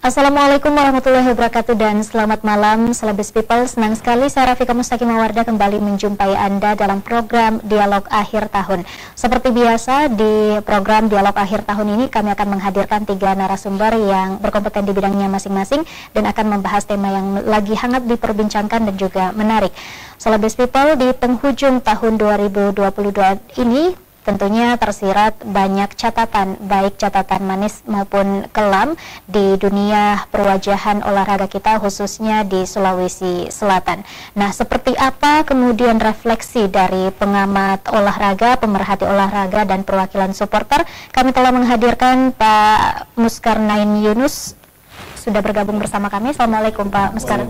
Assalamualaikum warahmatullahi wabarakatuh dan selamat malam Celebes People. Senang sekali saya Rafika Mustaqimah Wardah kembali menjumpai Anda dalam program Dialog Akhir Tahun. Seperti biasa di program Dialog Akhir Tahun ini kami akan menghadirkan 3 narasumber yang berkompeten di bidangnya masing-masing dan akan membahas tema yang lagi hangat diperbincangkan dan juga menarik. Celebes People, di penghujung tahun 2022 ini tentunya tersirat banyak catatan, baik catatan manis maupun kelam di dunia perwajahan olahraga kita, khususnya di Sulawesi Selatan. Nah, seperti apa kemudian refleksi dari pengamat olahraga, pemerhati olahraga, dan perwakilan supporter? Kami telah menghadirkan Pak Muskarnain Yunus, sudah bergabung bersama kami. Assalamualaikum Pak Muskar.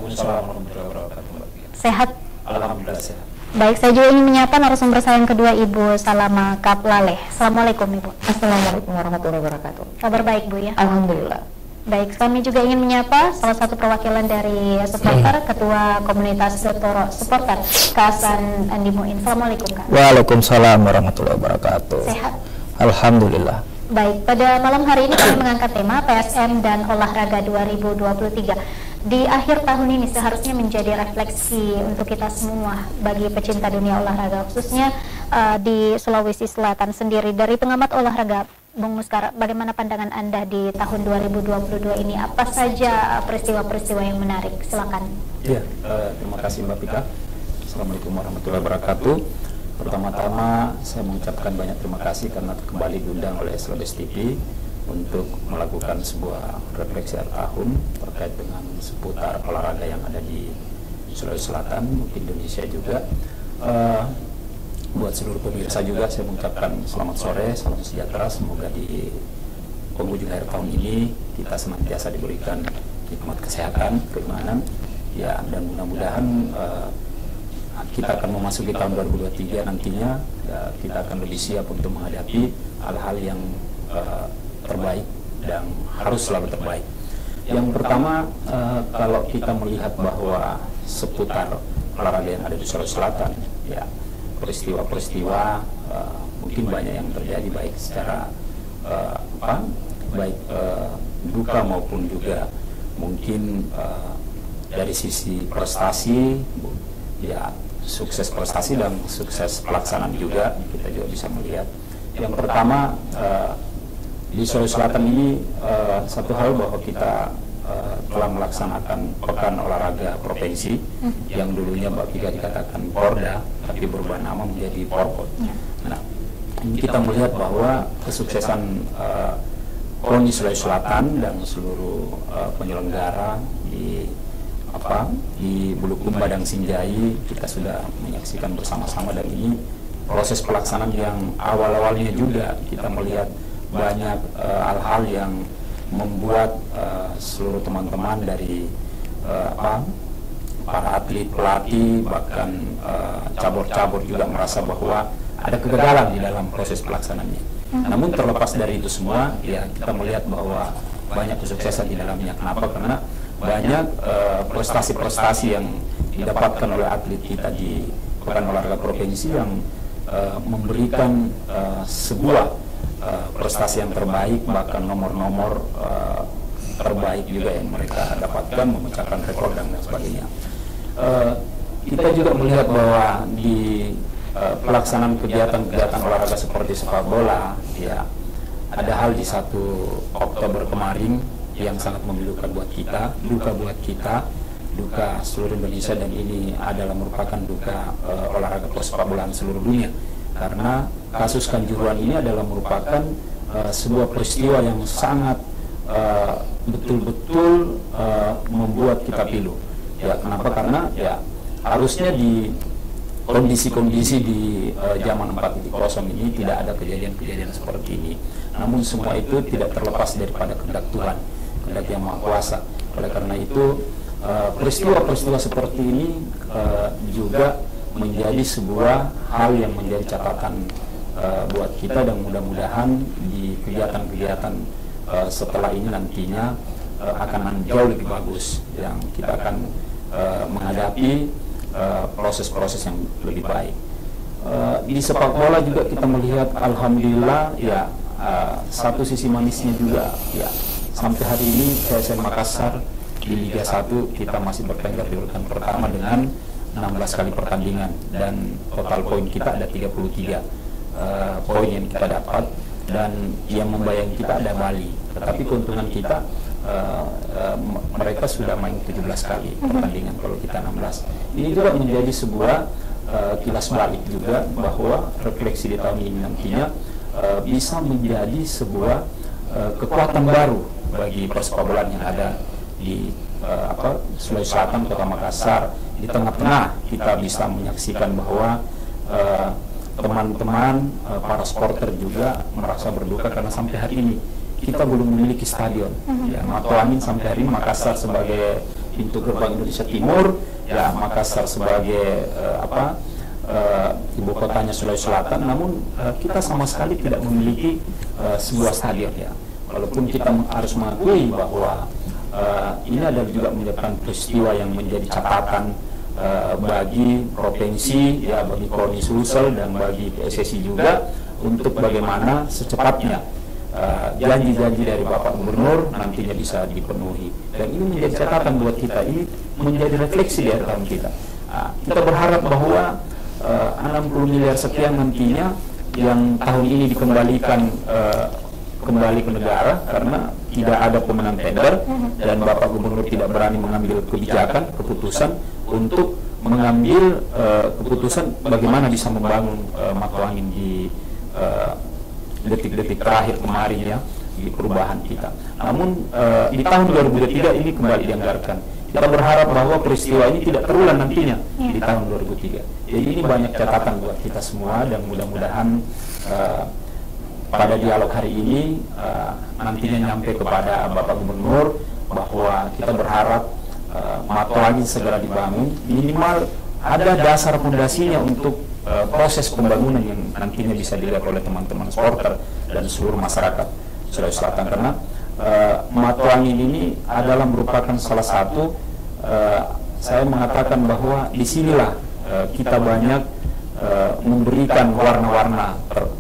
Sehat? Alhamdulillah sehat. Baik, saya juga ingin menyapa narasumber saya yang kedua, Ibu Salama Kaplale. Assalamualaikum Ibu. Assalamualaikum warahmatullahi wabarakatuh. Kabar baik Bu ya? Alhamdulillah. Baik, kami juga ingin menyapa salah satu perwakilan dari supporter, Ketua Komunitas Supporter, Kasan Andi Muin. Assalamualaikum Kak. Waalaikumsalam warahmatullahi wabarakatuh. Sehat? Alhamdulillah. Baik, pada malam hari ini kami mengangkat tema PSM dan Olahraga 2023. Di akhir tahun ini seharusnya menjadi refleksi untuk kita semua bagi pecinta dunia olahraga, khususnya di Sulawesi Selatan sendiri. Dari pengamat olahraga, Bung Muskar, bagaimana pandangan Anda di tahun 2022 ini? Apa saja peristiwa-peristiwa yang menarik? Silakan. Ya, terima kasih Mbak Pika. Assalamualaikum warahmatullahi wabarakatuh. Pertama-tama saya mengucapkan banyak terima kasih karena kembali diundang oleh Celebes TV untuk melakukan sebuah refleksi akhir tahun terkait dengan seputar olahraga yang ada di Sulawesi Selatan, mungkin Indonesia juga. Buat seluruh pemirsa juga saya mengucapkan selamat sore, salam sejahtera. Semoga di penghujung akhir tahun ini kita senantiasa diberikan nikmat kesehatan, keimanan, ya, dan mudah-mudahan kita akan memasuki tahun 2023 nantinya, ya, kita akan lebih siap untuk menghadapi hal-hal yang terbaik dan harus selalu terbaik. Yang pertama, kalau kita melihat bahwa seputar olahraga yang ada di Sulawesi Selatan, ya, peristiwa-peristiwa mungkin banyak yang terjadi, baik secara duka maupun juga mungkin dari sisi prestasi, ya, sukses prestasi dan sukses pelaksanaan juga kita juga bisa melihat. Yang pertama, di Sulawesi Selatan ini satu hal bahwa kita telah melaksanakan pekan olahraga provinsi yang dulunya Mbak Pika dikatakan Porda, tapi berubah nama menjadi Porpot. Nah, kita melihat bahwa kesuksesan KONI Sulawesi Selatan dan seluruh penyelenggara di Bulukumba dan Sinjai, kita sudah menyaksikan bersama-sama, dan ini proses pelaksanaan yang awal-awalnya juga kita melihat banyak hal-hal yang membuat seluruh teman-teman dari para atlet, pelatih, bahkan cabur-cabur juga merasa bahwa ada kegagalan di dalam proses pelaksanaannya. Namun terlepas dari itu semua, ya, kita melihat bahwa banyak kesuksesan di dalamnya. Kenapa? Karena banyak prestasi-prestasi yang didapatkan oleh atlet kita di Pekan Olahraga Provinsi yang memberikan sebuah prestasi yang terbaik, bahkan nomor-nomor terbaik juga yang mereka dapatkan, memecahkan rekor dan sebagainya. Kita juga melihat bahwa di pelaksanaan kegiatan-kegiatan olahraga seperti sepak bola, ya, ada hal di 1 Oktober kemarin yang sangat memilukan buat kita, duka buat kita, duka seluruh Indonesia, dan ini adalah merupakan duka olahraga persepak bolaan seluruh dunia. Karena kasus Kanjuruhan ini adalah merupakan sebuah peristiwa yang sangat betul-betul membuat kita pilu. Ya, kenapa? Karena ya harusnya di kondisi-kondisi di zaman 4.0 ini tidak ada kejadian-kejadian seperti ini. Namun semua itu tidak terlepas daripada kehendak Tuhan, kehendak Yang Maha Kuasa. Oleh karena itu peristiwa-peristiwa seperti ini juga menjadi sebuah hal yang menjadi catatan buat kita, dan mudah-mudahan di kegiatan-kegiatan setelah ini nantinya akan jauh lebih bagus, yang kita akan menghadapi proses-proses yang lebih baik. Di sepak bola juga kita melihat alhamdulillah, ya, satu sisi manisnya juga, ya, sampai hari ini PSM Makassar di Liga 1 kita masih bertengger di urutan pertama dengan 16 kali pertandingan, dan total poin kita ada 33 poin yang kita dapat, dan yang membayangi kita ada Bali. Tetapi keuntungan kita mereka sudah main 17 kali pertandingan, kalau kita 16. Ini juga menjadi sebuah kilas balik juga, bahwa refleksi di tahun ini nantinya bisa menjadi sebuah kekuatan baru bagi persepak bola yang ada di Sulawesi Selatan, Kota Makassar. Di tengah-tengah kita bisa menyaksikan bahwa teman-teman para supporter juga merasa berduka karena sampai hari ini kita belum memiliki stadion. Ya, Mato Angin sampai hari ini Makassar sebagai pintu gerbang Indonesia Timur, ya Makassar sebagai ibu kotanya Sulawesi Selatan, namun kita sama sekali tidak memiliki sebuah stadion, ya. Walaupun kita harus mengakui bahwa ini adalah juga menyebabkan peristiwa yang menjadi catatan bagi provinsi, ya, bagi KONI Sulsel dan bagi PSSI juga, untuk bagaimana secepatnya janji-janji dari Bapak Gubernur nantinya bisa dipenuhi. Dan ini menjadi catatan buat kita, ini menjadi refleksi di akhir tahun kita. Kita berharap bahwa 60 miliar sekian nantinya yang tahun ini dikembalikan kembali ke negara, karena tidak ada pemenang tender dan Bapak Gubernur tidak berani mengambil keputusan untuk mengambil keputusan bagaimana bisa membangun Mato Angin di detik-detik terakhir kemarin, ya, di perubahan kita. Namun di tahun 2023 ini kembali dianggarkan. Kita berharap bahwa peristiwa ini tidak terulang nantinya di tahun 2003. Jadi ini banyak catatan buat kita semua, dan mudah-mudahan pada dialog hari ini nantinya nyampe kepada Bapak Gubernur bahwa kita berharap Mato Angin segera dibangun, minimal ada dasar fondasinya untuk proses pembangunan yang nantinya bisa dilihat oleh teman-teman supporter dan seluruh masyarakat Sulawesi Selatan, karena Mato Angin ini adalah merupakan salah satu, saya mengatakan bahwa disinilah kita banyak memberikan warna-warna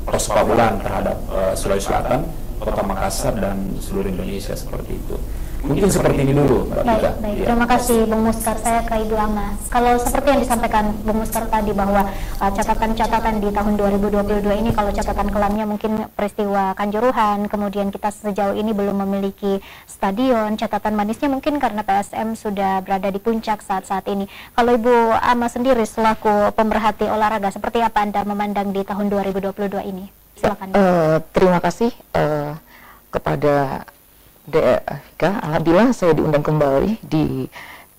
persepak bola terhadap Sulawesi Selatan, Kota Makassar, dan seluruh Indonesia, seperti itu. Mungkin seperti ini dulu, Mbak Tika. Baik. Terima kasih, Bung Muskar. Saya ke Ibu Ama. Kalau seperti yang disampaikan Bung Muskar tadi, bahwa catatan-catatan di tahun 2022 ini, kalau catatan kelamnya mungkin peristiwa Kanjuruhan, kemudian kita sejauh ini belum memiliki stadion. Catatan manisnya mungkin karena PSM sudah berada di puncak saat-saat ini. Kalau Ibu Ama sendiri selaku pemerhati olahraga, seperti apa Anda memandang di tahun 2022 ini? Silakan. Terima kasih kepada DFK. Alhamdulillah saya diundang kembali di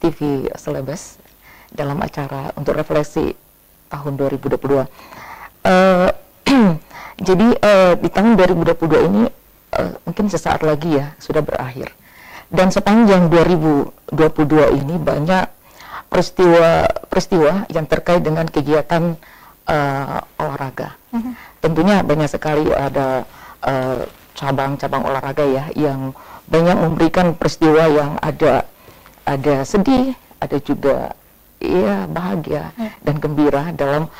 TV Selebes dalam acara untuk refleksi tahun 2022. Jadi di tahun 2022 ini mungkin sesaat lagi, ya, sudah berakhir. Dan sepanjang 2022 ini banyak peristiwa yang terkait dengan kegiatan olahraga. Tentunya banyak sekali ada cabang-cabang olahraga, ya, yang banyak memberikan peristiwa yang ada sedih, ada juga, ya, bahagia dan gembira dalam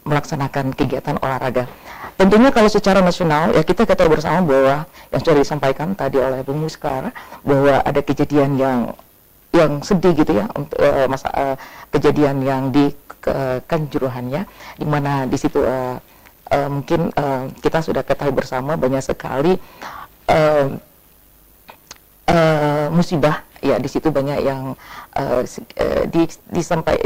melaksanakan kegiatan olahraga. Tentunya kalau secara nasional, ya, kita ketahui bersama bahwa yang sudah disampaikan tadi oleh Bung Muskar, bahwa ada kejadian yang sedih, gitu, ya, untuk kejadian yang di Kanjuruhannya, di mana di situ mungkin kita sudah ketahui bersama banyak sekali musibah, ya, di situ banyak yang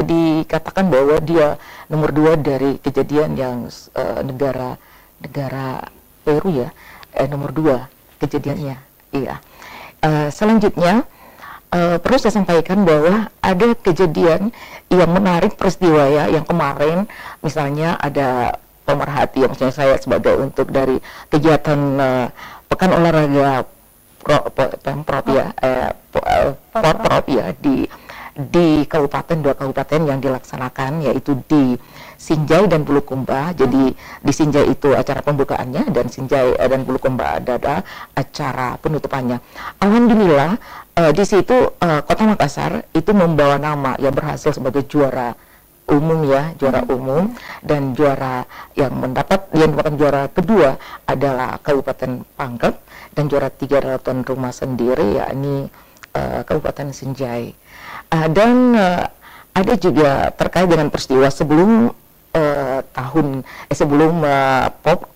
dikatakan bahwa dia nomor 2 dari kejadian yang negara Peru, ya, nomor 2 kejadiannya, iya. Selanjutnya perlu saya sampaikan bahwa ada kejadian yang menarik peristiwa, ya, yang kemarin misalnya ada pemerhati, yang misalnya saya sebagai untuk dari kegiatan pekan olahraga Pemprov, ya, Porprov, ya, di kabupaten, 2 kabupaten yang dilaksanakan, yaitu di Sinjai dan Bulukumba. Jadi di Sinjai itu acara pembukaannya, dan Sinjai dan Bulukumba adalah acara penutupannya. Alhamdulillah di situ Kota Makassar itu membawa nama, ya, berhasil sebagai juara umum, ya, juara umum, dan juara yang merupakan juara kedua adalah Kabupaten Pangkep, dan juara 3 adalah tuan rumah sendiri, yakni Kabupaten Sinjai. Dan ada juga terkait dengan peristiwa sebelum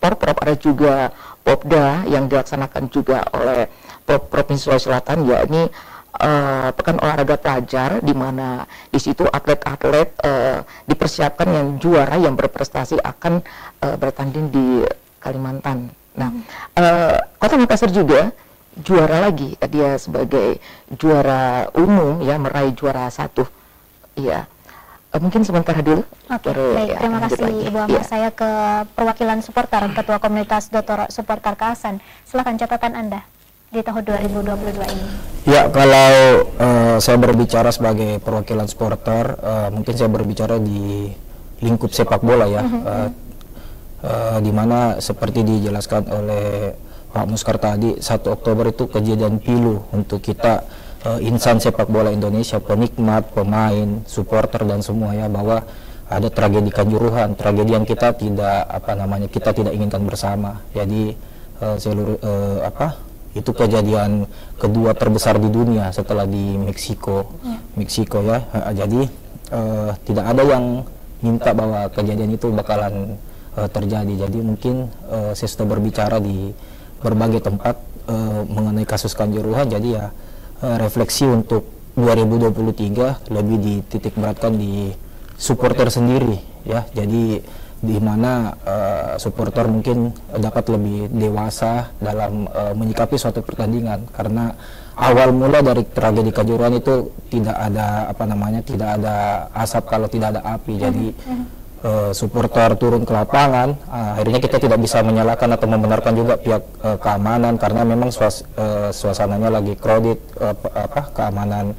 Porprov, ada juga Popda yang dilaksanakan juga oleh Provinsi Sulawesi Selatan, yakni Pekan Olahraga Pelajar, di mana di situ atlet-atlet dipersiapkan yang juara yang berprestasi akan bertanding di Kalimantan. Nah, Kota Makassar juga juara lagi, dia sebagai juara umum ya, meraih juara 1. Iya. Mungkin sebentar dulu. Oke, baik. Terima kasih Ibu Amar. Saya ke perwakilan supporter, Ketua Komunitas Dr. Supporter Kaasan. Silakan catatan Anda di tahun 2022 ini. Ya, kalau saya berbicara sebagai perwakilan supporter, mungkin saya berbicara di lingkup sepak bola ya, di mana seperti dijelaskan oleh Pak Muskar tadi, 1 Oktober itu kejadian pilu untuk kita insan sepak bola Indonesia, penikmat, pemain, supporter dan semua ya, bahwa ada tragedi Kanjuruhan, tragedi yang kita tidak inginkan bersama. Jadi itu kejadian kedua terbesar di dunia setelah di Meksiko ya. Jadi tidak ada yang minta bahwa kejadian itu bakalan terjadi. Jadi mungkin saya sudah berbicara di berbagai tempat mengenai kasus Kanjuruhan. Jadi ya refleksi untuk 2023 lebih dititik beratkan di supporter sendiri ya. Jadi di mana supporter mungkin dapat lebih dewasa dalam menyikapi suatu pertandingan, karena awal mula dari tragedi Kanjuruhan itu tidak ada tidak ada asap kalau tidak ada api. Jadi supporter turun ke lapangan, akhirnya kita tidak bisa menyalahkan atau membenarkan juga pihak keamanan, karena memang suasananya lagi crowded, keamanan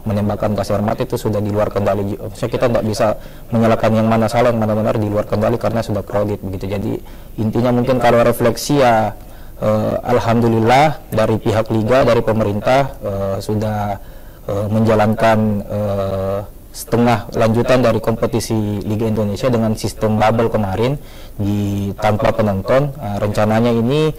menembakkan gas air mata itu sudah di luar kendali. Maksudnya kita tidak bisa menyalahkan yang mana salah, yang mana benar, di luar kendali karena sudah crowded begitu. Jadi intinya mungkin kalau refleksi ya, alhamdulillah dari pihak liga, dari pemerintah sudah menjalankan setengah lanjutan dari kompetisi Liga Indonesia dengan sistem bubble kemarin tanpa penonton. Rencananya ini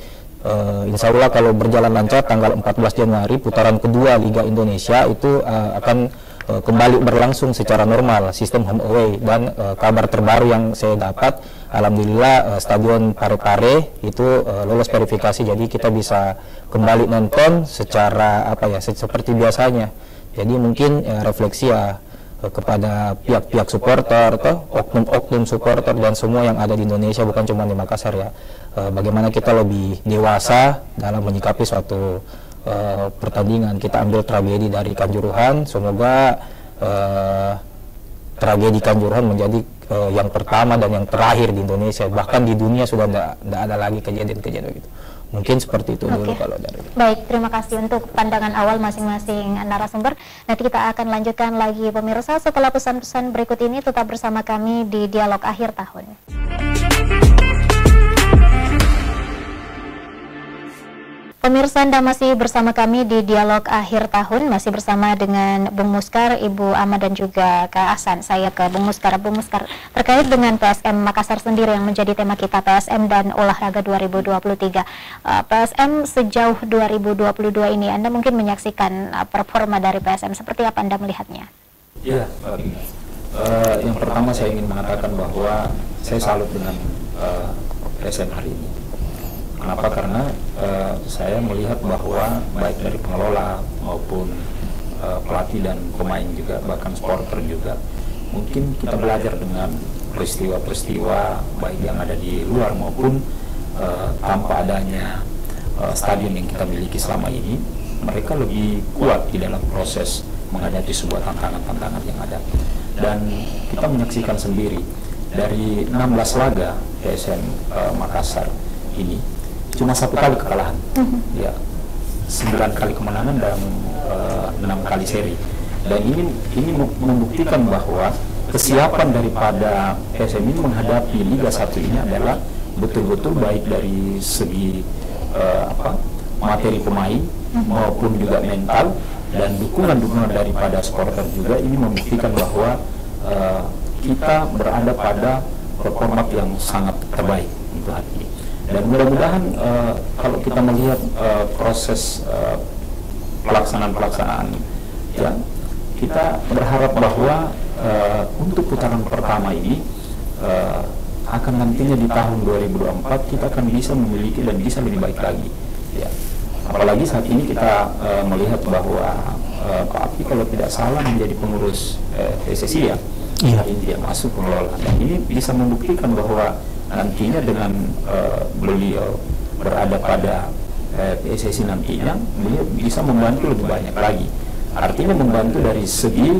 insya Allah kalau berjalan lancar tanggal 14 Januari putaran kedua Liga Indonesia itu akan kembali berlangsung secara normal, sistem home away. Dan kabar terbaru yang saya dapat, alhamdulillah Stadion Parepare itu lolos verifikasi, jadi kita bisa kembali nonton secara seperti biasanya. Jadi mungkin refleksi ya kepada pihak-pihak supporter atau oknum-oknum supporter dan semua yang ada di Indonesia, bukan cuma di Makassar ya, bagaimana kita lebih dewasa dalam menyikapi suatu pertandingan. Kita ambil tragedi dari Kanjuruhan, semoga tragedi Kanjuruhan menjadi yang pertama dan yang terakhir di Indonesia, bahkan di dunia sudah tidak ada lagi kejadian-kejadian begitu. Mungkin seperti itu dulu kalau dari. Baik, terima kasih untuk pandangan awal masing-masing narasumber. Nanti kita akan lanjutkan lagi pemirsa setelah pesan-pesan berikut ini. Tetap bersama kami di Dialog Akhir Tahun. Pemirsa, Anda masih bersama kami di Dialog Akhir Tahun, masih bersama dengan Bung Muskar, Ibu Ahmad dan juga Kak Asan. Saya ke Bung Muskar. Bung Muskar, terkait dengan PSM Makassar sendiri yang menjadi tema kita, PSM dan Olahraga 2023. PSM sejauh 2022 ini, Anda mungkin menyaksikan performa dari PSM, seperti apa Anda melihatnya? Ya, yang pertama saya ingin mengatakan bahwa saya salut dengan PSM hari ini. Kenapa? Karena saya melihat bahwa baik dari pengelola maupun pelatih dan pemain juga, bahkan supporter juga, mungkin kita belajar dengan peristiwa-peristiwa baik yang ada di luar maupun tanpa adanya stadion yang kita miliki selama ini, mereka lebih kuat di dalam proses menghadapi sebuah tantangan-tantangan yang ada. Dan kita menyaksikan sendiri dari 16 laga PSM Makassar ini cuma 1 kali kekalahan, ya 9 kali kemenangan dan 6 kali seri. Dan ini membuktikan bahwa kesiapan daripada PSM ini menghadapi Liga 1 ini adalah betul-betul baik dari segi materi pemain maupun juga mental, dan dukungan-dukungan daripada supporter juga. Ini membuktikan bahwa kita berada pada performa yang sangat terbaik untuk hari ini. Dan mudah-mudahan kalau kita melihat proses pelaksanaan ya, kita berharap bahwa untuk putaran pertama ini akan nantinya di tahun 2024 kita akan bisa memiliki dan bisa lebih baik lagi ya. Apalagi saat ini kita melihat bahwa Pak Api kalau tidak salah menjadi pengurus PSSI ya. Iya. Dia masuk pengelola, dan ini bisa membuktikan bahwa nantinya dengan beliau berada pada PSSI nantinya, beliau bisa membantu lebih banyak lagi. Artinya membantu dari segi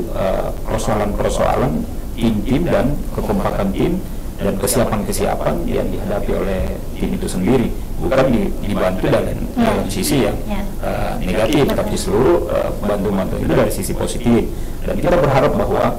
persoalan-persoalan tim-tim dan kekompakan tim dan kesiapan-kesiapan yang dihadapi oleh tim itu sendiri, bukan dibantu dalam sisi yang negatif, tapi seluruh bantu-bantu itu dari sisi positif. Dan kita berharap bahwa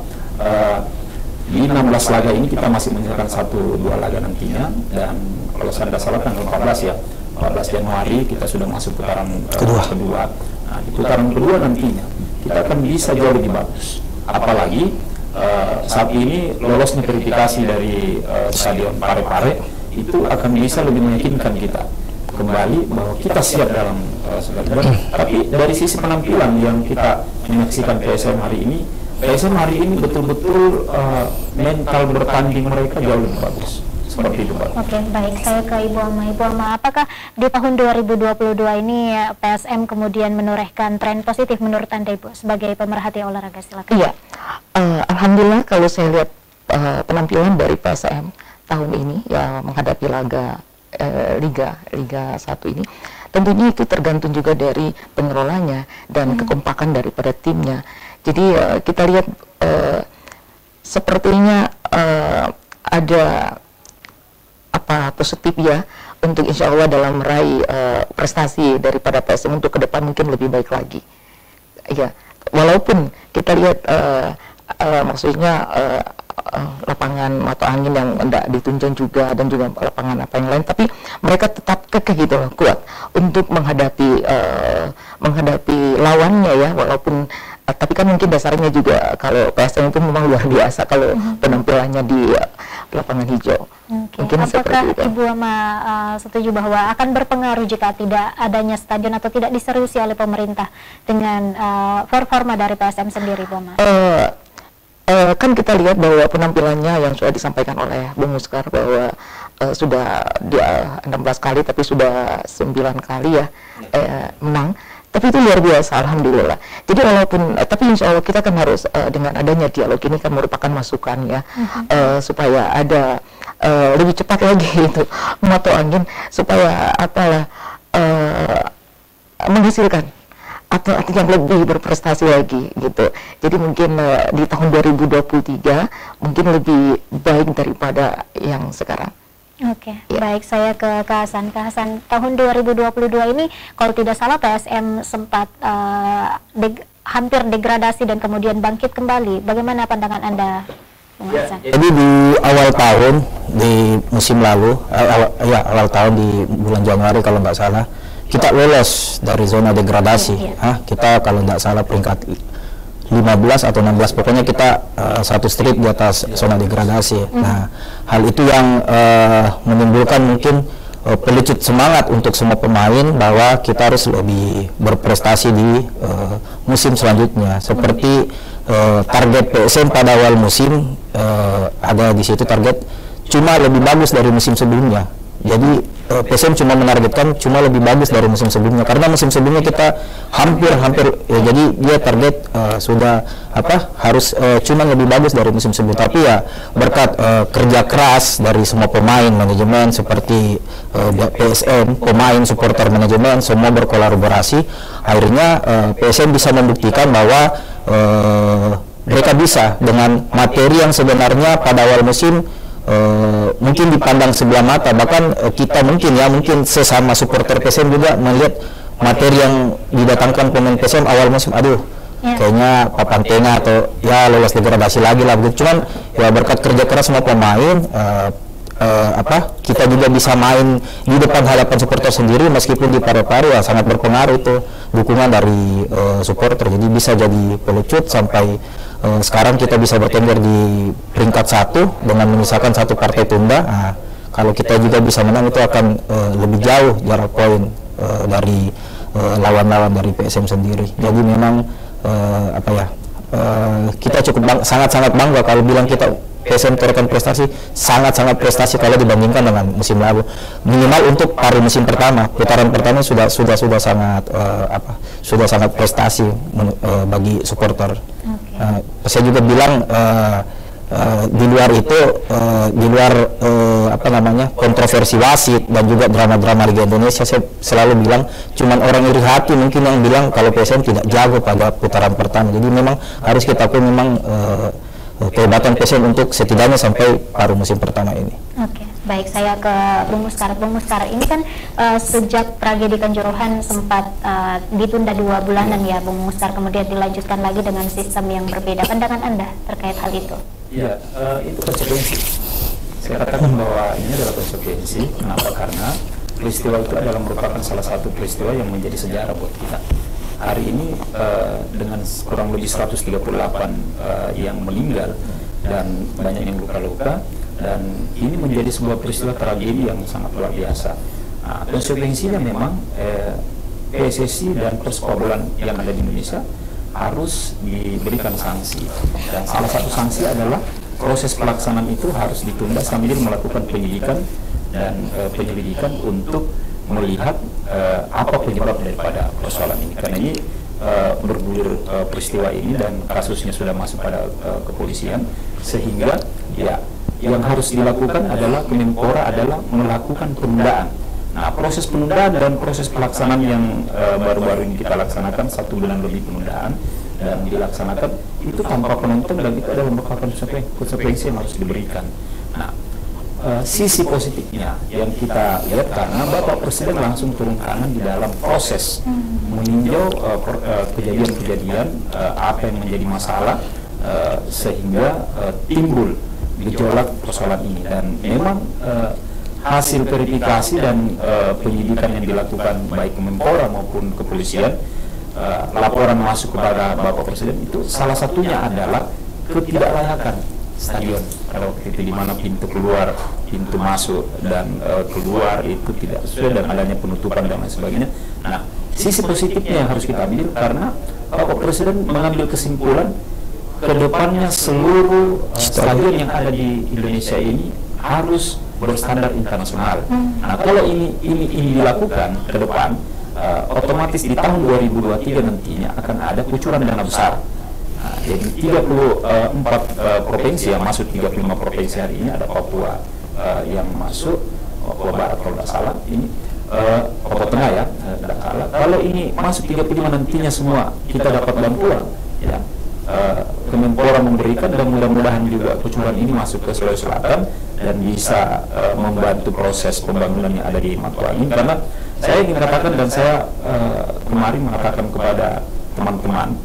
di 16 laga ini kita masih menyisakan 1-2 laga nantinya, dan kalau saya tidak salah tanggal 14 ya, 14 Januari kita sudah masuk putaran kedua. Nah, di putaran kedua nantinya kita akan bisa jauh lebih bagus, apalagi saat ini lolosnya verifikasi dari Stadion Parepare itu akan bisa lebih meyakinkan kita kembali bahwa kita siap dalam segala. Tapi dari sisi penampilan yang kita menyaksikan PSM hari ini, PSM hari ini betul-betul mental bertanding mereka jauh lebih bagus. Seperti itu, Pak. Oke, baik. Saya ke Ibu Ama. Ibu Ama, apakah di tahun 2022 ini PSM kemudian menorehkan tren positif menurut Anda, Ibu, sebagai pemerhati olahraga? Silakan. Iya, alhamdulillah kalau saya lihat penampilan dari PSM tahun ini yang menghadapi laga Liga 1 ini, tentunya itu tergantung juga dari pengelolanya dan kekompakan daripada timnya. Jadi kita lihat sepertinya ada positif ya untuk insya Allah dalam meraih prestasi daripada PSM untuk ke depan mungkin lebih baik lagi. Ya, walaupun kita lihat maksudnya lapangan atau angin yang tidak ditunjang juga dan juga lapangan apa yang lain, tapi mereka tetap kekeh gitu loh, kuat untuk menghadapi lawannya ya, walaupun tapi kan mungkin dasarnya juga kalau PSM itu memang luar biasa kalau penampilannya di lapangan hijau. Mungkin apakah Ibu Ama setuju bahwa akan berpengaruh jika tidak adanya stadion atau tidak diseriusi oleh pemerintah dengan performa dari PSM sendiri, Bu Ama? Kan kita lihat bahwa penampilannya yang sudah disampaikan oleh Bung Muskar bahwa sudah 16 kali tapi sudah 9 kali ya menang. Tapi itu luar biasa, alhamdulillah. Jadi walaupun, tapi insya Allah kita kan harus dengan adanya dialog ini kan merupakan masukan ya, supaya ada lebih cepat lagi itu memantau angin supaya menghasilkan atau yang lebih berprestasi lagi gitu. Jadi mungkin di tahun 2023 mungkin lebih baik daripada yang sekarang. Oke, baik, saya ke Hasan. Hasan, tahun 2022 ini kalau tidak salah PSM sempat hampir degradasi dan kemudian bangkit kembali. Bagaimana pandangan Anda, Bung Hasan? Jadi di awal tahun, di musim lalu, awal tahun di bulan Januari kalau nggak salah, kita lolos dari zona degradasi. Kita kalau nggak salah peringkat 15 atau 16, pokoknya kita satu strip di atas zona degradasi. Nah, hal itu yang menimbulkan mungkin pelecut semangat untuk semua pemain bahwa kita harus lebih berprestasi di musim selanjutnya. Seperti target PSM pada awal musim ada di situ target cuma lebih bagus dari musim sebelumnya. Jadi PSM cuma menargetkan cuma lebih bagus dari musim sebelumnya, karena musim sebelumnya kita hampir ya, jadi dia target sudah harus cuma lebih bagus dari musim sebelumnya. Tapi ya berkat kerja keras dari semua pemain, manajemen seperti PSM, pemain, supporter, manajemen semua berkolaborasi, akhirnya PSM bisa membuktikan bahwa mereka bisa dengan materi yang sebenarnya pada awal musim mungkin dipandang sebelah mata, bahkan kita mungkin sesama supporter PSM juga melihat materi yang didatangkan pemain PSM awal musim, kayaknya papan tengah atau ya lolos degradasi lagi lah begitu. Cuman ya berkat kerja keras semua pemain kita juga bisa main di depan hadapan supporter sendiri, meskipun di Parepare ya sangat berpengaruh itu dukungan dari supporter, jadi bisa jadi pelecut sampai sekarang kita bisa bertengger di peringkat 1 dengan menyisakan 1 partai tunda. Nah, kalau kita juga bisa menang itu akan lebih jauh jarak poin dari lawan-lawan dari PSM sendiri. Jadi memang kita cukup sangat-sangat bangga kalau bilang kita PSM torehkan prestasi, sangat-sangat prestasi kalau dibandingkan dengan musim lalu. Minimal untuk paruh musim pertama, putaran pertama sudah sangat prestasi bagi supporter. Saya juga bilang di luar itu, kontroversi wasit dan juga drama-drama Liga Indonesia, saya selalu bilang cuman orang iri hati mungkin yang bilang kalau PSM tidak jago pada putaran pertama. Jadi memang harus kita akui memang kehebatan PSM untuk setidaknya sampai paruh musim pertama ini. Oke, baik, saya ke Bung Muskar. Bung Muskar, ini kan sejak tragedi Kanjuruhan sempat ditunda 2 bulanan ya Bung Muskar, kemudian dilanjutkan lagi dengan sistem yang berbeda. Pandangan Anda terkait hal itu? Ya, itu konsekuensi. Saya katakan bahwa ini adalah konsekuensi. Kenapa? Karena peristiwa itu adalah merupakan salah satu peristiwa yang menjadi sejarah buat kita. Hari ini dengan kurang lebih 138 yang meninggal dan banyak yang luka-luka, dan ini menjadi sebuah peristiwa tragedi yang sangat luar biasa. Nah, konsekuensinya memang PSSI dan persepak bola yang ada di Indonesia harus diberikan sanksi, dan salah satu sanksi adalah proses pelaksanaan itu harus ditunda sambil melakukan penyelidikan untuk melihat apa penyebab daripada persoalan ini. Karena ini bergulir peristiwa ini dan kasusnya sudah masuk pada kepolisian, sehingga ya yang harus dilakukan adalah Kemenpora adalah melakukan penundaan. Nah, proses penundaan dan proses pelaksanaan yang baru-baru ini kita laksanakan, 1 bulan lebih penundaan dan dilaksanakan itu tanpa penonton, dan itu adalah merupakan konsekuensi yang harus diberikan. Nah, sisi positifnya yang kita lihat karena Bapak Presiden langsung turun tangan di dalam proses meninjau kejadian-kejadian apa yang menjadi masalah sehingga timbul gejolak persoalan ini, dan memang hasil verifikasi dan penyidikan yang dilakukan baik Kemenpora maupun kepolisian, laporan masuk kepada Bapak Presiden itu salah satunya adalah ketidaklayakan stadion. Kalau itu di mana pintu keluar, pintu masuk dan keluar itu tidak sesuai, dan adanya penutupan dan lain sebagainya. Nah, sisi positifnya yang harus kita ambil karena Bapak Presiden mengambil kesimpulan ke depannya seluruh stadion yang ada di Indonesia ini harus berstandar internasional. Nah, kalau ini dilakukan ke depan, otomatis di tahun 2023 nantinya akan ada kucuran dana besar. Nah, jadi 34 provinsi yang masuk, 35 provinsi hari ini, ada Papua yang masuk, Papua Barat kalau tidak salah, ini Papua Tengah ya, tidak salah. Kalau ini masuk 35 nantinya semua kita dapat bantuan, ya. Kemenpora memberikan, dan mudah-mudahan juga kucuran ini masuk ke Sulawesi Selatan dan bisa membantu proses pembangunan yang ada di Matuangin. Karena saya ingin katakan, dan saya kemarin mengatakan kepada teman-teman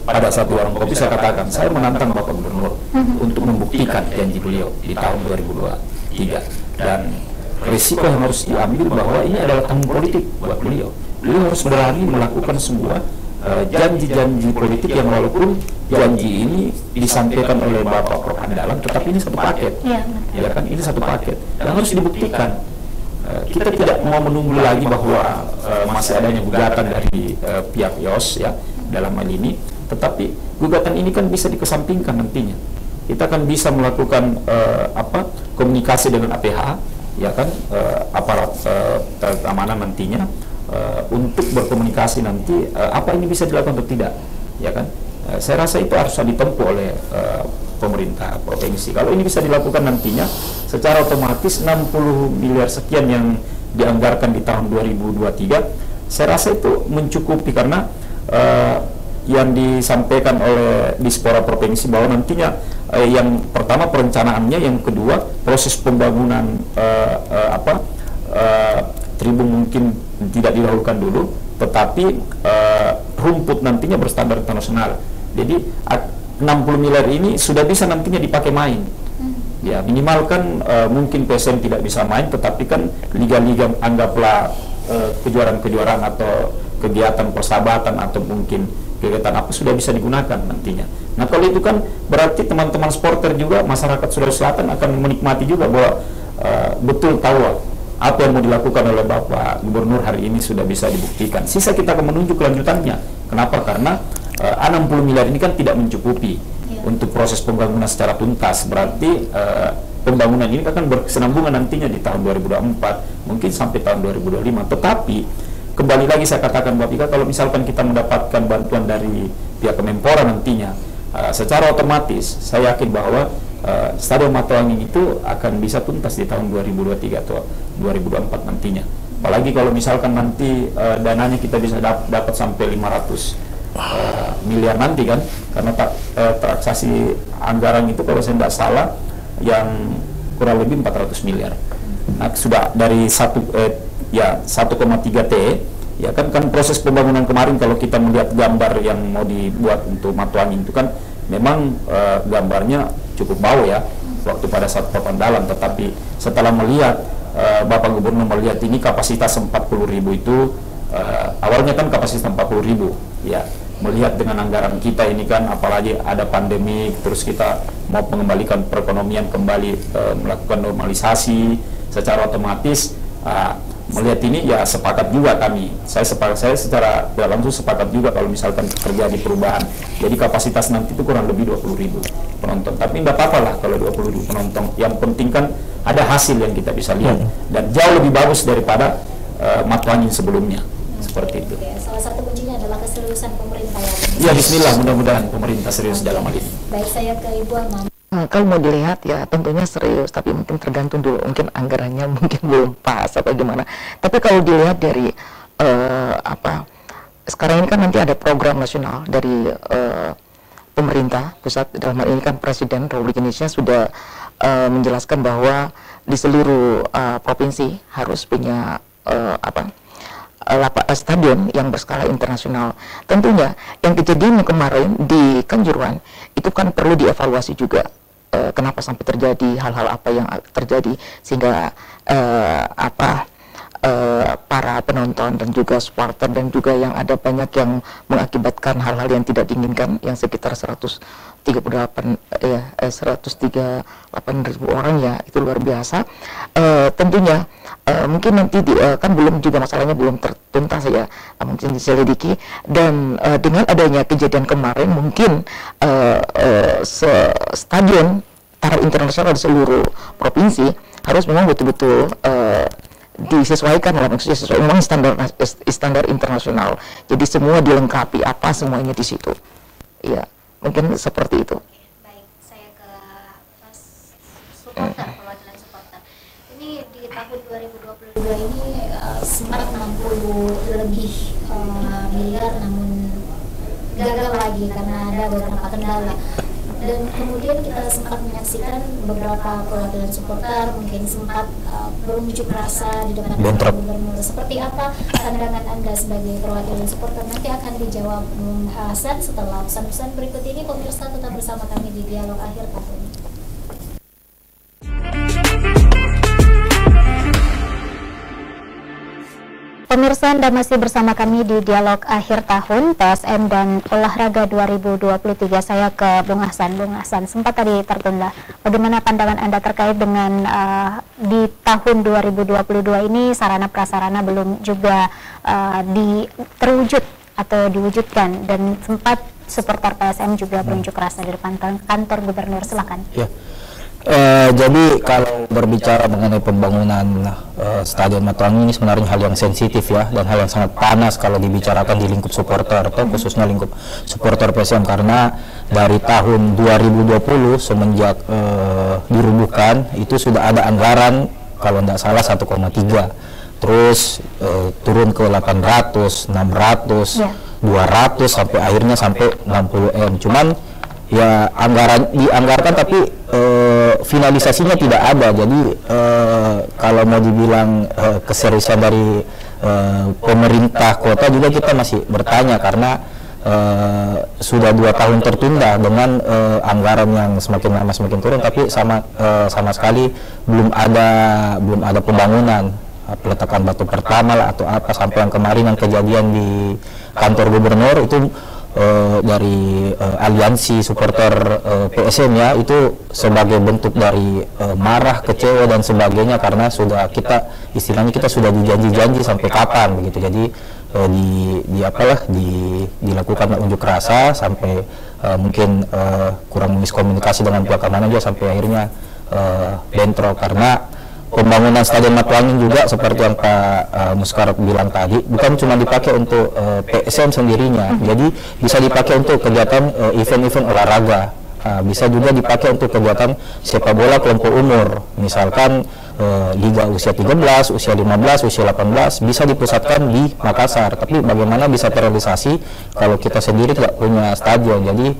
pada satu warung kopi, saya katakan saya menantang Bapak Gubernur untuk membuktikan janji beliau di tahun 2023, dan risiko yang harus diambil bahwa ini adalah tahun politik buat beliau. Beliau harus berani melakukan semua janji-janji politik yang walaupun janji ini disampaikan oleh Bapak Prof. Andalan, tetapi ini satu paket, ya kan, ini satu paket yang harus dibuktikan. Kita tidak mau menunggu lagi bahwa masih adanya gugatan dari pihak YOS ya dalam hal ini, tetapi gugatan ini kan bisa dikesampingkan nantinya. Kita kan bisa melakukan komunikasi dengan APH, ya kan, aparat keamanan nantinya, untuk berkomunikasi nanti apa ini bisa dilakukan atau tidak, ya kan. Saya rasa itu harus ditempuh oleh pemerintah provinsi. Kalau ini bisa dilakukan nantinya, secara otomatis 60 miliar sekian yang dianggarkan di tahun 2023, saya rasa itu mencukupi, karena yang disampaikan oleh Dispora provinsi bahwa nantinya yang pertama perencanaannya, yang kedua proses pembangunan tribun mungkin tidak didahulukan dulu, tetapi rumput nantinya berstandar internasional. Jadi 60 miliar ini sudah bisa nantinya dipakai main. Ya, minimalkan mungkin PSM tidak bisa main, tetapi kan liga-liga, anggaplah kejuaraan-kejuaraan atau kegiatan persahabatan atau mungkin kegiatan apa sudah bisa digunakan nantinya. Nah kalau itu kan berarti teman-teman supporter juga, masyarakat Sulawesi Selatan akan menikmati juga bahwa betul tahu apa yang mau dilakukan oleh Bapak Gubernur hari ini sudah bisa dibuktikan. Sisa kita akan menunjuk kelanjutannya. Kenapa? Karena 60 miliar ini kan tidak mencukupi untuk proses pembangunan secara tuntas. Berarti pembangunan ini akan berkesinambungan nantinya di tahun 2024, mungkin sampai tahun 2025. Tetapi kembali lagi saya katakan Mbak Pika, kalau misalkan kita mendapatkan bantuan dari pihak Kemenpora nantinya, secara otomatis saya yakin bahwa Stadion Matoanging itu akan bisa tuntas di tahun 2023 atau 2024 nantinya. Apalagi kalau misalkan nanti dananya kita bisa dapat sampai 500 miliar nanti kan, karena transaksi anggaran itu kalau saya tidak salah yang kurang lebih 400 miliar. Nah, sudah dari 1,3 T ya kan proses pembangunan kemarin kalau kita melihat gambar yang mau dibuat untuk Matoanging itu kan memang gambarnya cukup bau ya waktu pada saat papan dalam, tetapi setelah melihat Bapak Gubernur melihat ini kapasitas 40.000 itu awalnya kan kapasitas 40.000 ya, melihat dengan anggaran kita ini kan apalagi ada pandemi, terus kita mau mengembalikan perekonomian kembali, melakukan normalisasi secara otomatis, melihat ini ya sepakat juga kami, saya secara tidak langsung sepakat juga kalau misalkan terjadi perubahan, jadi kapasitas nanti itu kurang lebih 20.000 penonton, tapi tidak apa-apa lah kalau 20.000 penonton, yang penting kan ada hasil yang kita bisa lihat dan jauh lebih bagus daripada Matoanging sebelumnya. Seperti itu. Salah satu kuncinya adalah keseriusan pemerintah ya. Ya bismillah, mudah-mudahan pemerintah serius dalam hal ini. Baik, saya ke Ibu Amam. Kalau mau dilihat ya tentunya serius, tapi mungkin tergantung dulu, mungkin anggarannya mungkin belum pas atau gimana. Tapi kalau dilihat dari sekarang ini kan nanti ada program nasional dari pemerintah pusat, dalam hal ini kan Presiden Republik Indonesia sudah menjelaskan bahwa di seluruh provinsi harus punya stadion yang berskala internasional. Tentunya yang kejadian kemarin di Kanjuruhan itu kan perlu dievaluasi juga. Kenapa sampai terjadi hal-hal apa yang terjadi sehingga para penonton dan juga supporter dan juga yang ada banyak yang mengakibatkan hal-hal yang tidak diinginkan, yang sekitar 138.000 orang ya, itu luar biasa. Tentunya mungkin nanti kan belum juga masalahnya belum tertuntas ya, mungkin diselidiki, dan dengan adanya kejadian kemarin mungkin stadion taraf internasional di seluruh provinsi harus memang betul-betul disesuaikan dalam sesuai memang standar internasional. Jadi semua dilengkapi, apa semuanya di situ. Ya, mungkin seperti itu. Baik, saya ke Mas supporter, perwakilan supporter. Ini di tahun 2022 ini sempat 60 lebih miliar, namun gagal lagi karena ada beberapa kendala. Dan kemudian kita sempat menyaksikan beberapa perwakilan supporter mungkin sempat berunjuk rasa di depan Gubernur. Seperti apa pandangan Anda sebagai perwakilan supporter? Nanti akan dijawab Hasan setelah pesan-pesan berikut ini. Pemirsa tetap bersama kami di Dialog Akhir Tahun. Pemirsa, Anda masih bersama kami di Dialog Akhir Tahun PSM dan Olahraga 2023. Saya ke Bung Hasan. Bung Hasan, sempat tadi tertunda. Bagaimana pandangan Anda terkait dengan di tahun 2022 ini sarana prasarana belum juga terwujud atau diwujudkan, dan sempat supporter PSM juga berunjuk rasa di depan kantor Gubernur. Silakan. Ya. Jadi kalau berbicara mengenai pembangunan Stadion Matoanging ini sebenarnya hal yang sensitif ya, dan hal yang sangat panas kalau dibicarakan di lingkup supporter, khususnya lingkup supporter PSM, karena dari tahun 2020 semenjak dirubuhkan itu sudah ada anggaran kalau tidak salah 1,3, terus turun ke 800, 600, 200 sampai akhirnya sampai 60M. Cuman ya dianggarkan tapi finalisasinya tidak ada. Jadi kalau mau dibilang keseriusan dari pemerintah kota juga kita masih bertanya, karena sudah 2 tahun tertunda dengan anggaran yang semakin lama semakin turun, tapi sama sekali belum ada pembangunan, peletakan batu pertama lah atau apa, sampai yang kemarin yang kejadian di kantor Gubernur itu dari aliansi supporter PSM ya, itu sebagai bentuk dari marah, kecewa dan sebagainya, karena sudah istilahnya kita sudah dijanji-janji sampai kapan begitu. Jadi dilakukan unjuk rasa sampai mungkin kurang miskomunikasi dengan pihak keamanan juga, sampai akhirnya bentrok. Karena pembangunan Stadion Matuangin juga seperti yang Pak Muskar bilang tadi, bukan cuma dipakai untuk PSM sendirinya, jadi bisa dipakai untuk kegiatan event-event olahraga, bisa juga dipakai untuk kegiatan sepak bola kelompok umur, misalkan liga usia 13, usia 15, usia 18 bisa dipusatkan di Makassar. Tapi bagaimana bisa terrealisasi kalau kita sendiri tidak punya stadion? Jadi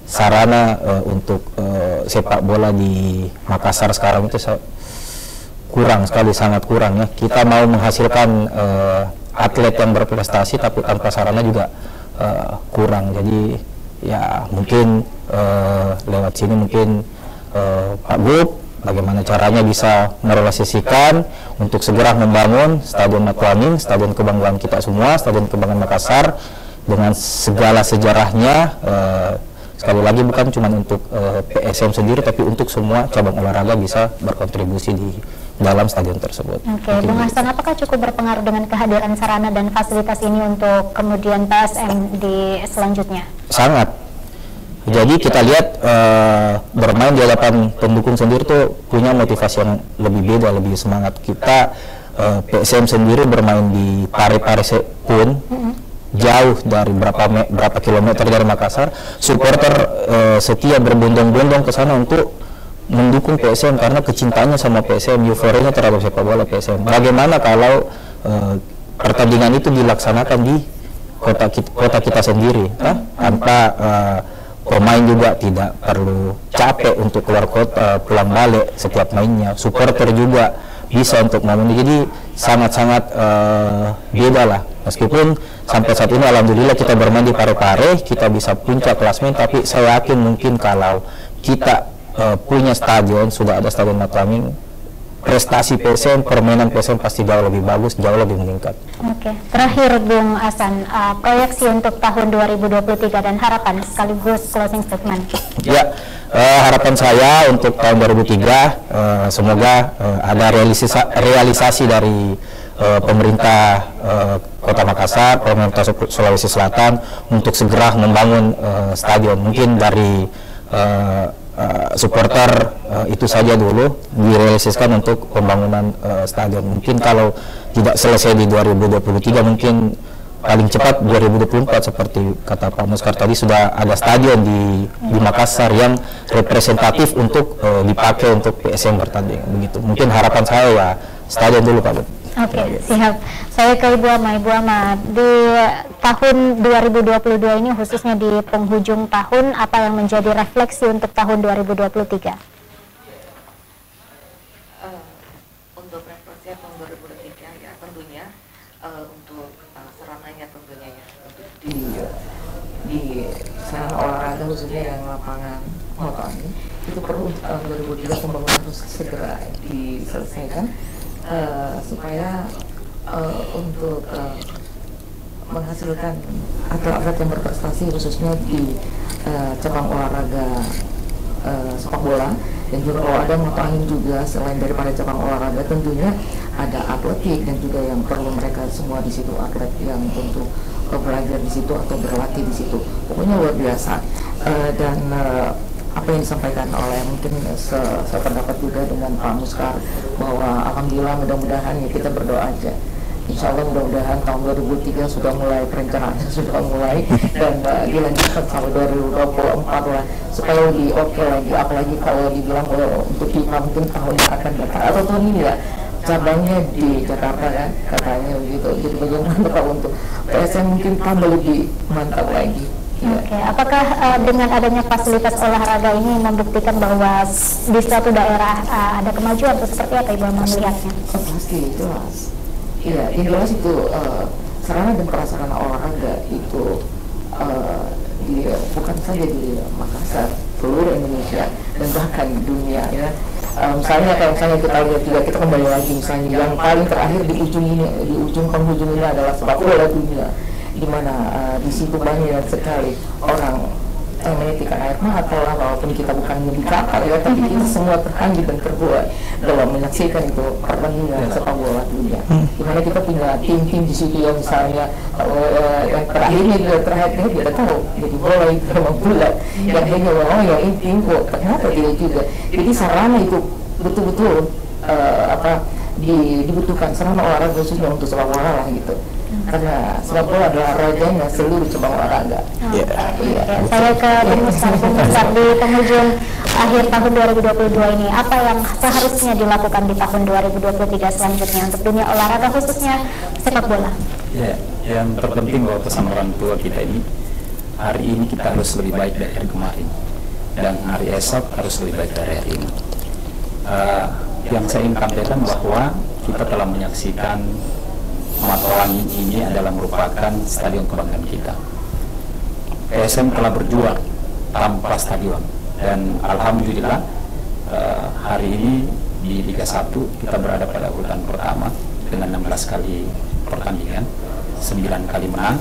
sarana untuk sepak bola di Makassar sekarang itu kurang sekali, sangat kurang ya. Kita mau menghasilkan atlet yang berprestasi tapi tanpa sarana juga kurang. Jadi ya mungkin lewat sini mungkin Pak Gub bagaimana caranya bisa merealisasikan untuk segera membangun Stadion Matuangin, stadion kebanggaan kita semua, stadion kebanggaan Makassar dengan segala sejarahnya. Sekali lagi bukan cuma untuk PSM sendiri, tapi untuk semua cabang olahraga bisa berkontribusi di dalam stadion tersebut. Oke, Bung Hasan, apakah cukup berpengaruh dengan kehadiran sarana dan fasilitas ini untuk kemudian PSM di selanjutnya? Sangat. Jadi kita lihat bermain di hadapan pendukung sendiri tuh punya motivasi yang lebih beda, lebih semangat. Kita PSM sendiri bermain di Pare-Pare pun jauh dari berapa kilometer dari Makassar, supporter setia berbondong-bondong ke sana untuk mendukung PSM karena kecintaannya sama PSM, euforianya terhadap sepak bola PSM. Bagaimana kalau pertandingan itu dilaksanakan di kota kita sendiri, tanpa pemain juga tidak perlu capek untuk keluar kota, pulang balik setiap mainnya, supporter juga bisa untuk memenuhi. Jadi sangat-sangat beda lah. Meskipun sampai saat ini alhamdulillah kita bermain di Pare-Pare, kita bisa puncak klasmen, tapi saya yakin mungkin kalau kita punya stadion, sudah ada Stadion Matuangin, prestasi PSM, permainan PSM pasti jauh lebih bagus, jauh lebih meningkat. Oke, terakhir Bung Hasan, proyeksi untuk tahun 2023 dan harapan sekaligus closing statement. Ya, harapan saya untuk tahun 2003 semoga ada realisasi dari pemerintah Kota Makassar, pemerintah Sulawesi Selatan untuk segera membangun stadion. Mungkin dari supporter itu saja dulu direalisasikan untuk pembangunan stadion. Mungkin kalau tidak selesai di 2023, mungkin paling cepat 2024 seperti kata Pak Muskar tadi, sudah ada stadion di Makassar yang representatif untuk dipakai untuk PSM bertanding. Begitu. Mungkin harapan saya ya stadion dulu Pak. Oke, siap. Saya ke Ibu Ama, di tahun 2022 ini khususnya di penghujung tahun, apa yang menjadi refleksi untuk tahun 2023? Untuk refleksi tahun 2023 ya tentunya untuk sarananya tentunya ya untuk di sarana olahraga khususnya yang lapangan Matuangin itu perlu untuk tahun 2023 pembangunan harus segera diselesaikan. Supaya untuk menghasilkan atlet-atlet yang berprestasi khususnya di cabang olahraga sepak bola, dan juga kalau ada Matuangin juga selain daripada cabang olahraga tentunya ada atletik dan juga yang perlu mereka semua di situ, atlet yang tentu belajar di situ atau berlatih di situ, pokoknya luar biasa. Dan apa yang disampaikan oleh mungkin saya pendapat juga dengan Pak Muskar bahwa alhamdulillah mudah-mudahan ya kita berdoa aja, insya Allah mudah-mudahan tahun 2003 sudah mulai perencanaannya sudah mulai dan dilanjutkan sampai 2024 lah supaya lebih oke lagi, apalagi kalau dibilang untuk FIFA mungkin tahun yang akan datang atau tahun ini ya cabangnya di Jakarta kan katanya begitu. Jadi bagaimana kalau untuk PSM mungkin tambah lebih mantap lagi. Oke, apakah dengan adanya fasilitas olahraga ini membuktikan bahwa di suatu daerah ada kemajuan atau seperti apa Ibu melihatnya? Oh, pasti jelas. Iya, yang jelas itu sarana dan prasarana olahraga itu bukan saja di Makassar, seluruh Indonesia dan bahkan di dunia ya. Misalnya kalau misalnya kita lihat juga, kita kembali lagi misalnya yang paling terakhir di ujung penghujung ini adalah sepak bola dunia. di mana di situ banyak sekali orang menitikan air mata lah, walaupun kita bukan indikator ya, tapi kita semua terhanyut dan terbuai dalam menyaksikan itu pertandingan sepak bola dunia. Dimana kita punya tim-tim di situ yang misalnya yang terakhirnya tidak tahu jadi bola itu memang bulat, yang hanya yang ini kok ternyata tidak juga. Jadi sarana itu betul-betul dibutuhkan sarana olahraga khususnya untuk sepak bola lah gitu. Karena sepak bola adalah rajanya seluruh cabang olahraga. Saya ke Mustar di penghujung akhir tahun 2022 ini, apa yang seharusnya dilakukan di tahun 2023 selanjutnya untuk dunia olahraga khususnya sepak bola? Ya, yang terpenting bahwa pesan orang tua kita ini, hari ini kita harus lebih baik dari hari kemarin, dan hari esok harus lebih baik dari hari ini. Yang saya ingin sampaikan bahwa kita telah menyaksikan Matoangin ini adalah merupakan stadion kebanggaan kita. PSM telah berjuang tanpa stadion, dan alhamdulillah hari ini di Liga 1 kita berada pada urutan pertama dengan 16 kali pertandingan, 9 kali menang,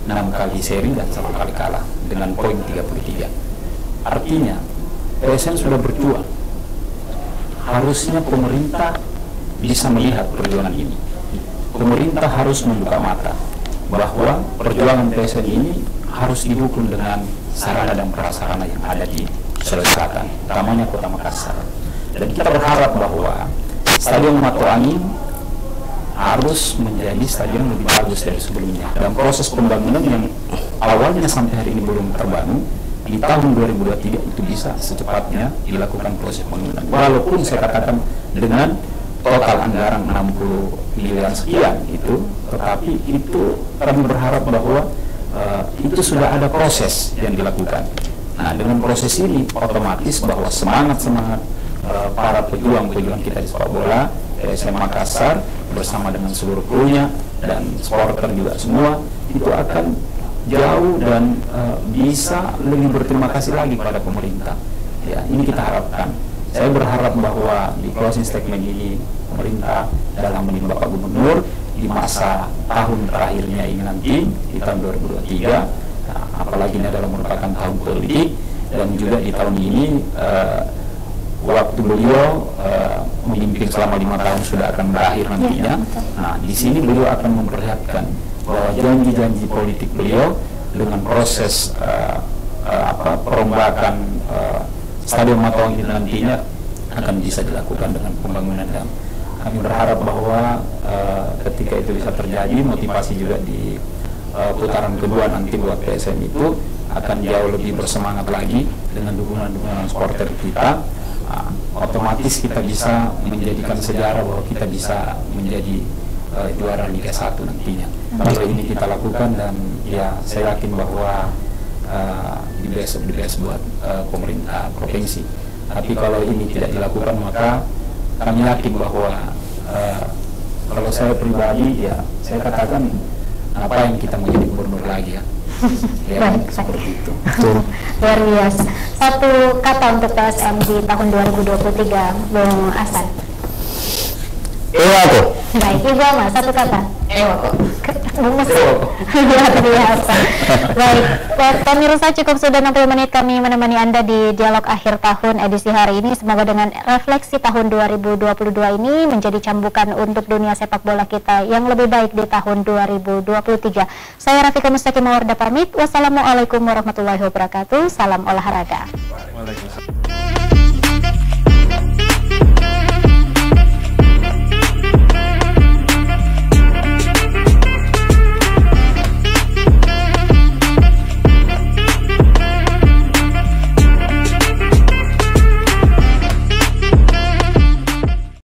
6 kali seri dan 1 kali kalah dengan poin 33. Artinya PSM sudah berjuang. Harusnya pemerintah bisa melihat perjuangan ini. Pemerintah harus membuka mata bahwa perjuangan PSM ini harus didukung dengan sarana dan prasarana yang ada di Sulawesi Selatan, utamanya Kota Makassar. Dan kita berharap bahwa Stadion Matoangin harus menjadi stadion lebih bagus dari sebelumnya. Dan proses pembangunan yang awalnya sampai hari ini belum terbangun, di tahun 2023 itu bisa secepatnya dilakukan proses pembangunan. Walaupun saya katakan dengan total anggaran 60 miliar sekian itu, tetapi itu kami berharap bahwa itu sudah ada proses yang dilakukan. Nah, dengan proses ini otomatis bahwa semangat para pejuang kita di sepak bola PSM Makassar bersama dengan seluruh krunya dan supporter juga semua itu akan jauh dan bisa lebih berterima kasih lagi kepada pemerintah. Ya, ini kita harapkan. Saya berharap bahwa di closing statement ini pemerintah dalam memilih Bapak Gubernur di masa tahun terakhirnya ini nanti di tahun 2023, nah, apalagi ini adalah merupakan tahun politik, dan juga di tahun ini waktu beliau memimpin selama 5 tahun sudah akan berakhir nantinya. Nah, di sini beliau akan memperlihatkan bahwa janji-janji politik beliau dengan proses perombakan Stadion Matoangin nantinya akan bisa dilakukan dengan pembangunan, dan kami berharap bahwa ketika itu bisa terjadi, motivasi juga di putaran kedua nanti buat PSM itu akan jauh lebih bersemangat lagi dengan dukungan-dukungan supporter kita. Otomatis kita bisa menjadikan sejarah bahwa kita bisa menjadi juara Liga 1 nantinya. Kalau ini kita lakukan, dan ya saya yakin bahwa di best buat pemerintah provinsi. Tapi kalau ini tidak dilakukan, maka kami yakin bahwa kalau saya pribadi, ya saya katakan apa yang kita menjadi gubernur lagi ya. Ya, seperti itu. Luar biasa. Satu kata untuk PSM di tahun 2023, Bung Hasan. Ewako. Baik, Ibu Ama, satu kata. Ewako. Bung Mas. Luar biasa. Baik, pemirsa, cukup sudah 60 menit kami menemani Anda di dialog akhir tahun edisi hari ini. Semoga dengan refleksi tahun 2022 ini menjadi cambukan untuk dunia sepak bola kita yang lebih baik di tahun 2023. Saya Rafika Mustaqim Mawarda pamit. Wassalamualaikum warahmatullahi wabarakatuh. Salam olahraga. Waalaikumsalam.